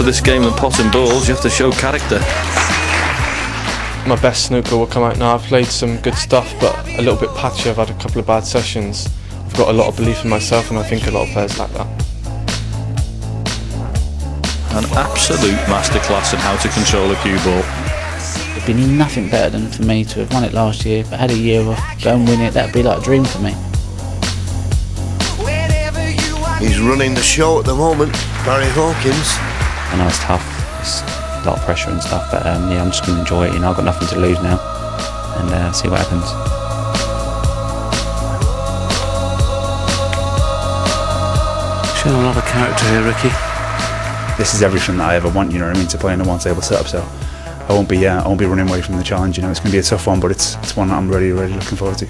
to this game than potting balls. You have to show character. My best snooker will come out now. I've played some good stuff, but a little bit patchy. I've had a couple of bad sessions. I've got a lot of belief in myself, and I think a lot of players like that. An absolute masterclass in how to control a cue ball. It'd be nothing better than for me to have won it last year, but had a year off, go and win it. That'd be like a dream for me. He's running the show at the moment, Barry Hawkins. I know it's tough, it's a lot of pressure and stuff, but yeah, I'm just going to enjoy it. You know, I've got nothing to lose now, and see what happens. Showing a lot of character here, Ricky. This is everything that I ever want, you know what I mean, to play in a one-table setup. So I won't be running away from the challenge. You know, it's going to be a tough one, but it's one that I'm really looking forward to.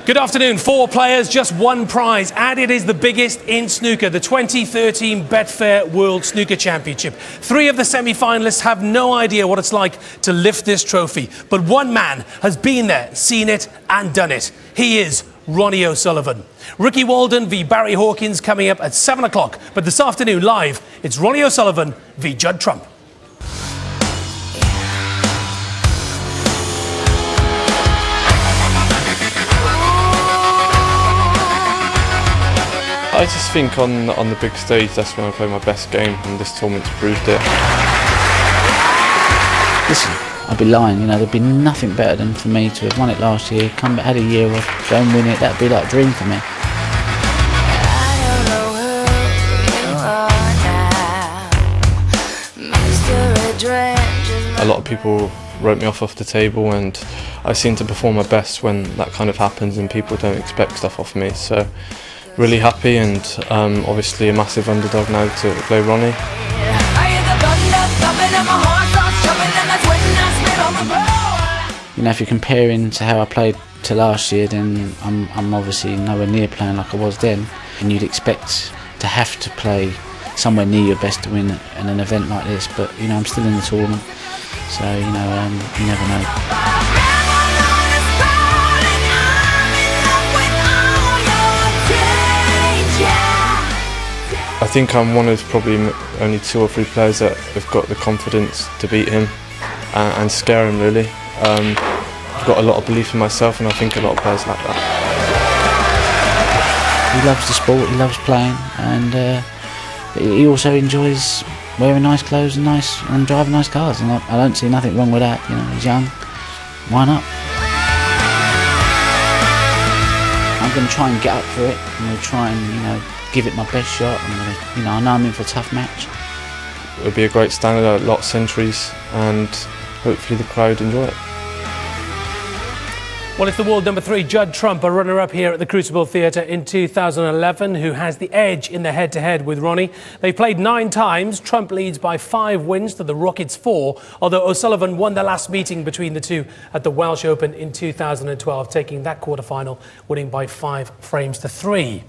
Good afternoon. 4 players, just 1 prize, and it is the biggest in snooker, the 2013 Betfair World Snooker Championship. 3 of the semi-finalists have no idea what it's like to lift this trophy, but one man has been there, seen it, and done it. He is Ronnie O'Sullivan. Ricky Walden v Barry Hawkins coming up at 7 o'clock, but this afternoon live, it's Ronnie O'Sullivan v Judd Trump. I just think on the big stage, that's when I play my best game, and this tournament's proved it. Listen, I'd be lying, you know, there'd be nothing better than for me to have won it last year, come back, had a year off, go and win it. That'd be like a dream for me. A lot of people wrote me off the table, and I seem to perform my best when that kind of happens and people don't expect stuff off me. So really happy, and obviously a massive underdog now to play Ronnie. You know, if you're comparing to how I played to last year, then I'm obviously nowhere near playing like I was then, and you'd expect to have to play somewhere near your best to win in an event like this, but you know, I'm still in the tournament, so you know, you never know. I think I'm one of probably only 2 or 3 players that have got the confidence to beat him and scare him, really. I've got a lot of belief in myself, and I think a lot of players like that. He loves the sport, he loves playing, and he also enjoys wearing nice clothes and driving nice cars, and I don't see nothing wrong with that. You know, he's young, why not? I'm going to try and get up for it. I'm going to try and, you know, give it my best shot. I know I'm in for a tough match. It'll be a great standard, a lot of centuries, and hopefully the crowd enjoy it. Well, it's the world number 3, Judd Trump, a runner-up here at the Crucible Theatre in 2011, who has the edge in the head-to-head with Ronnie. They've played 9 times. Trump leads by 5 wins to the Rockets 4, although O'Sullivan won the last meeting between the two at the Welsh Open in 2012, taking that quarter-final, winning by 5 frames to 3.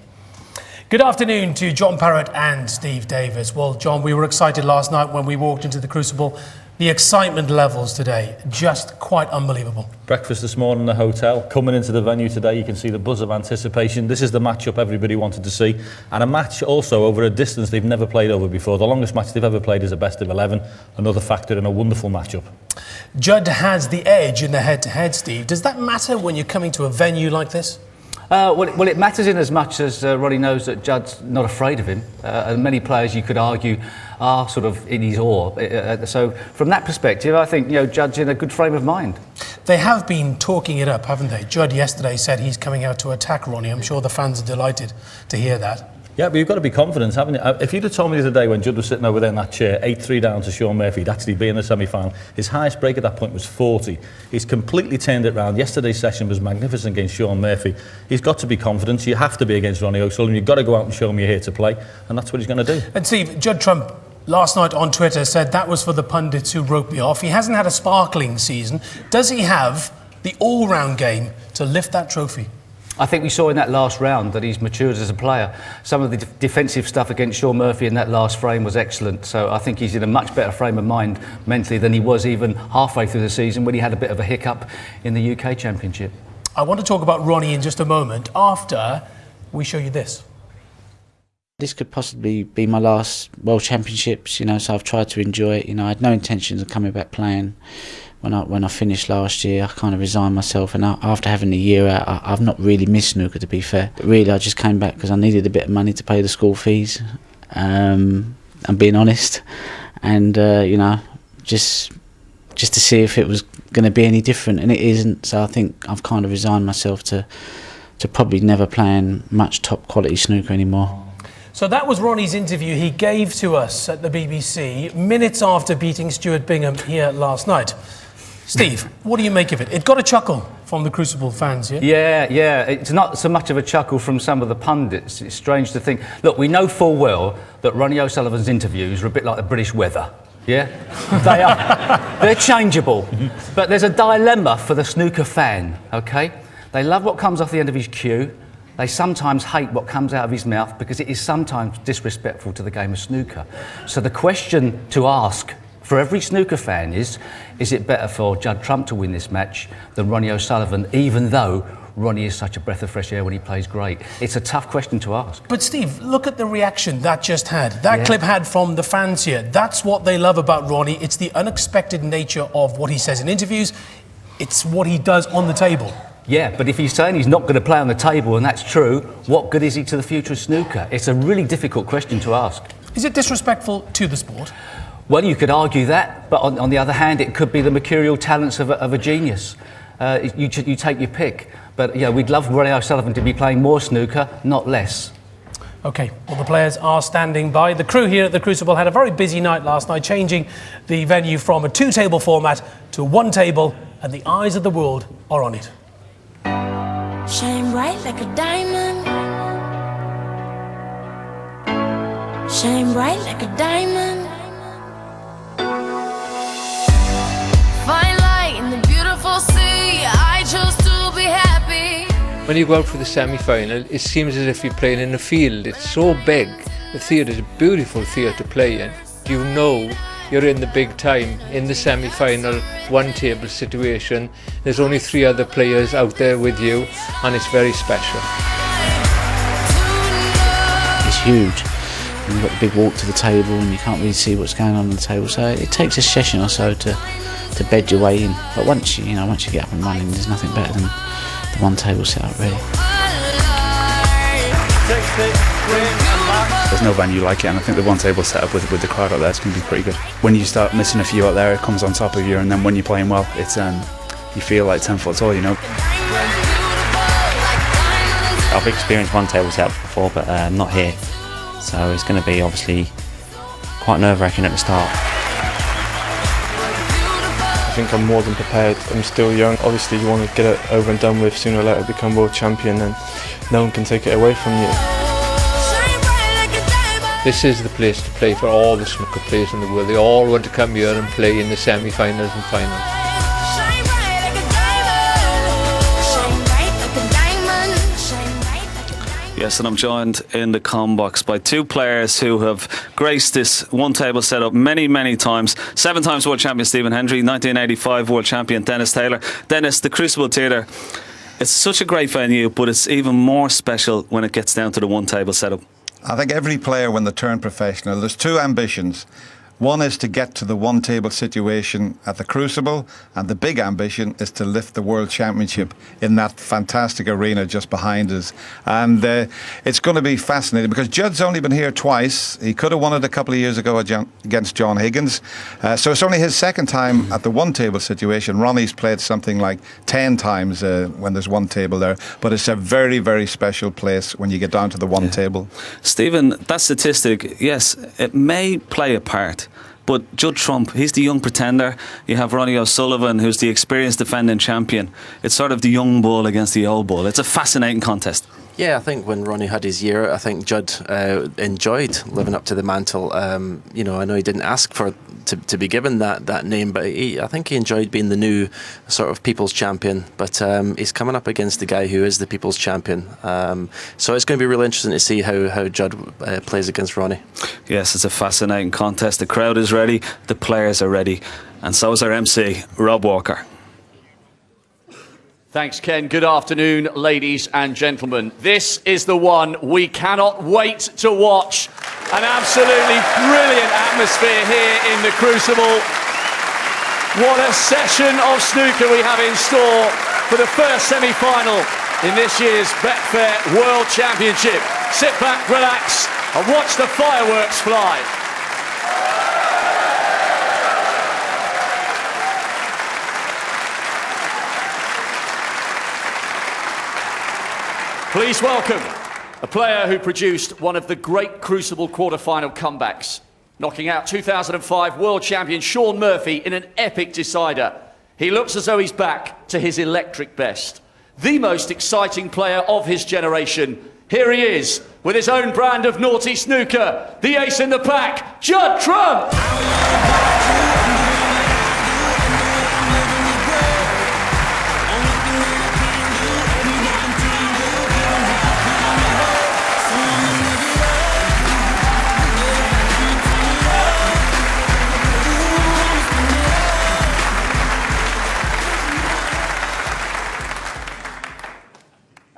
Good afternoon to John Parrott and Steve Davis. Well, John, we were excited last night when we walked into the Crucible. The excitement levels today, just quite unbelievable. Breakfast this morning in the hotel. Coming into the venue today, you can see the buzz of anticipation. This is the matchup everybody wanted to see. And a match also over a distance they've never played over before. The longest match they've ever played is a best of 11. Another factor in a wonderful matchup. Judd has the edge in the head-to-head, Steve. Does that matter when you're coming to a venue like this? Well, it matters in as much as Ronnie knows that Judd's not afraid of him. And many players, you could argue, are sort of in his awe. So from that perspective, I think, you know, Judd's in a good frame of mind. They have been talking it up, haven't they? Judd yesterday said he's coming out to attack Ronnie. I'm sure the fans are delighted to hear that. Yeah, but you've got to be confident, haven't you? If you'd have told me the other day when Judd was sitting over there in that chair, 8-3 down to Sean Murphy, he'd actually be in the semi-final. His highest break at that point was 40. He's completely turned it round. Yesterday's session was magnificent against Sean Murphy. He's got to be confident. You have to be against Ronnie O'Sullivan. You've got to go out and show him you're here to play, and that's what he's going to do. And Steve, Judd Trump last night on Twitter said that was for the pundits who wrote me off. He hasn't had a sparkling season. Does he have the all-round game to lift that trophy? I think we saw in that last round that he's matured as a player. Some of the defensive stuff against Sean Murphy in that last frame was excellent. So I think he's in a much better frame of mind mentally than he was even halfway through the season when he had a bit of a hiccup in the UK Championship. I want to talk about Ronnie in just a moment after we show you this. This could possibly be my last World Championships, you know, so I've tried to enjoy it. You know, I had no intentions of coming back playing. When I finished last year, I kind of resigned myself, and after having a year out, I've not really missed snooker, to be fair. But really, I just came back because I needed a bit of money to pay the school fees. I'm being honest, and you know, just to see if it was going to be any different, and it isn't. So I think I've kind of resigned myself to probably never playing much top quality snooker anymore. So that was Ronnie's interview he gave to us at the BBC minutes after beating Stuart Bingham here last night. Steve, what do you make of it? It got a chuckle from the Crucible fans, yeah? Yeah. It's not so much of a chuckle from some of the pundits. It's strange to think. Look, we know full well that Ronnie O'Sullivan's interviews are a bit like the British weather. Yeah? They are. They're changeable. But there's a dilemma for the snooker fan, OK? They love what comes off the end of his cue. They sometimes hate what comes out of his mouth because it is sometimes disrespectful to the game of snooker. So the question to ask for every snooker fan is it better for Judd Trump to win this match than Ronnie O'Sullivan, even though Ronnie is such a breath of fresh air when he plays great? It's a tough question to ask. But Steve, look at the reaction that just had. That clip had from the fans here. That's what they love about Ronnie. It's the unexpected nature of what he says in interviews. It's what he does on the table. Yeah, but if he's saying he's not going to play on the table, and that's true, what good is he to the future of snooker? It's a really difficult question to ask. Is it disrespectful to the sport? Well, you could argue that, but on the other hand, it could be the mercurial talents of a genius. You take your pick. But yeah, we'd love Ronnie O'Sullivan to be playing more snooker, not less. OK, well, the players are standing by. The crew here at the Crucible had a very busy night last night, changing the venue from a two-table format to one table, and the eyes of the world are on it. Shine bright like a diamond. Shine bright like a diamond. Fine light in the beautiful sea. I chose to be happy. When you go out for the semi-final, it seems as if you're playing in a field. It's so big. The theatre is a beautiful theatre to play in. You know you're in the big time, in the semi-final, one-table situation. There's only 3 other players out there with you, and it's very special. It's huge. And you've got the big walk to the table, and you can't really see what's going on the table. So it takes a session or so to bed your way in. But once you get up and running, there's nothing better than the one table setup, really. There's no venue like it, and I think the one table setup with the crowd out there is going to be pretty good. When you start missing a few out there, it comes on top of you, and then when you're playing well, it's you feel like 10 foot tall, you know. I've experienced one table setup before, but not here, so it's going to be obviously quite nerve-wracking at the start. I think I'm more than prepared. I'm still young. Obviously, you want to get it over and done with, sooner or later become world champion, and no one can take it away from you. This is the place to play for all the snooker players in the world. They all want to come here and play in the semi-finals and finals. Yes, and I'm joined in the comm box by 2 players who have graced this one-table setup many, many times. 7 times world champion Stephen Hendry, 1985 world champion Dennis Taylor. Dennis, the Crucible Theatre, it's such a great venue, but it's even more special when it gets down to the one-table setup. I think every player, when they turn professional, there's 2 ambitions. One is to get to the one-table situation at the Crucible, and the big ambition is to lift the World Championship in that fantastic arena just behind us. And it's going to be fascinating because Judd's only been here twice. He could have won it a couple of years ago against John Higgins. So it's only his second time at the one-table situation. Ronnie's played something like 10 times when there's one table there. But it's a very, very special place when you get down to the one table. Stephen, that statistic, yes, it may play a part. But Judd Trump, he's the young pretender. You have Ronnie O'Sullivan, who's the experienced defending champion. It's sort of the young bull against the old bull. It's a fascinating contest. Yeah, I think when Ronnie had his year, I think Judd enjoyed living up to the mantle. You know, I know he didn't ask for to be given that name, but I think he enjoyed being the new sort of people's champion. But he's coming up against the guy who is the people's champion. So it's going to be really interesting to see how Judd plays against Ronnie. Yes, it's a fascinating contest. The crowd is ready, the players are ready, and so is our MC, Rob Walker. Thanks, Ken. Good afternoon, ladies and gentlemen. This is the one we cannot wait to watch. An absolutely brilliant atmosphere here in the Crucible. What a session of snooker we have in store for the first semi-final in this year's Betfair World Championship. Sit back, relax, and watch the fireworks fly. Please welcome a player who produced one of the great Crucible quarter-final comebacks, knocking out 2005 world champion Shaun Murphy in an epic decider. He looks as though he's back to his electric best. The most exciting player of his generation. Here he is, with his own brand of naughty snooker, the ace in the pack, Judd Trump!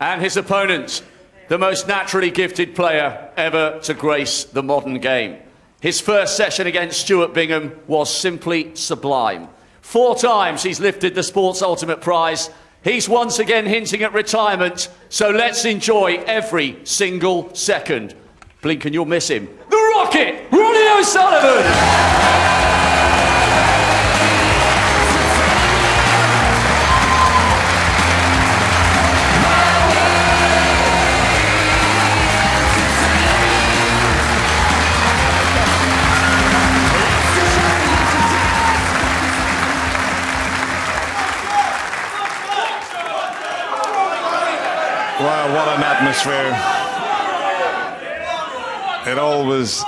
And his opponent, the most naturally gifted player ever to grace the modern game. His first session against Stuart Bingham was simply sublime. 4 times he's lifted the Sports Ultimate Prize. He's once again hinting at retirement, so let's enjoy every single second. Blink and you'll miss him. The Rocket, Ronnie O'Sullivan! Wow, what an atmosphere. It always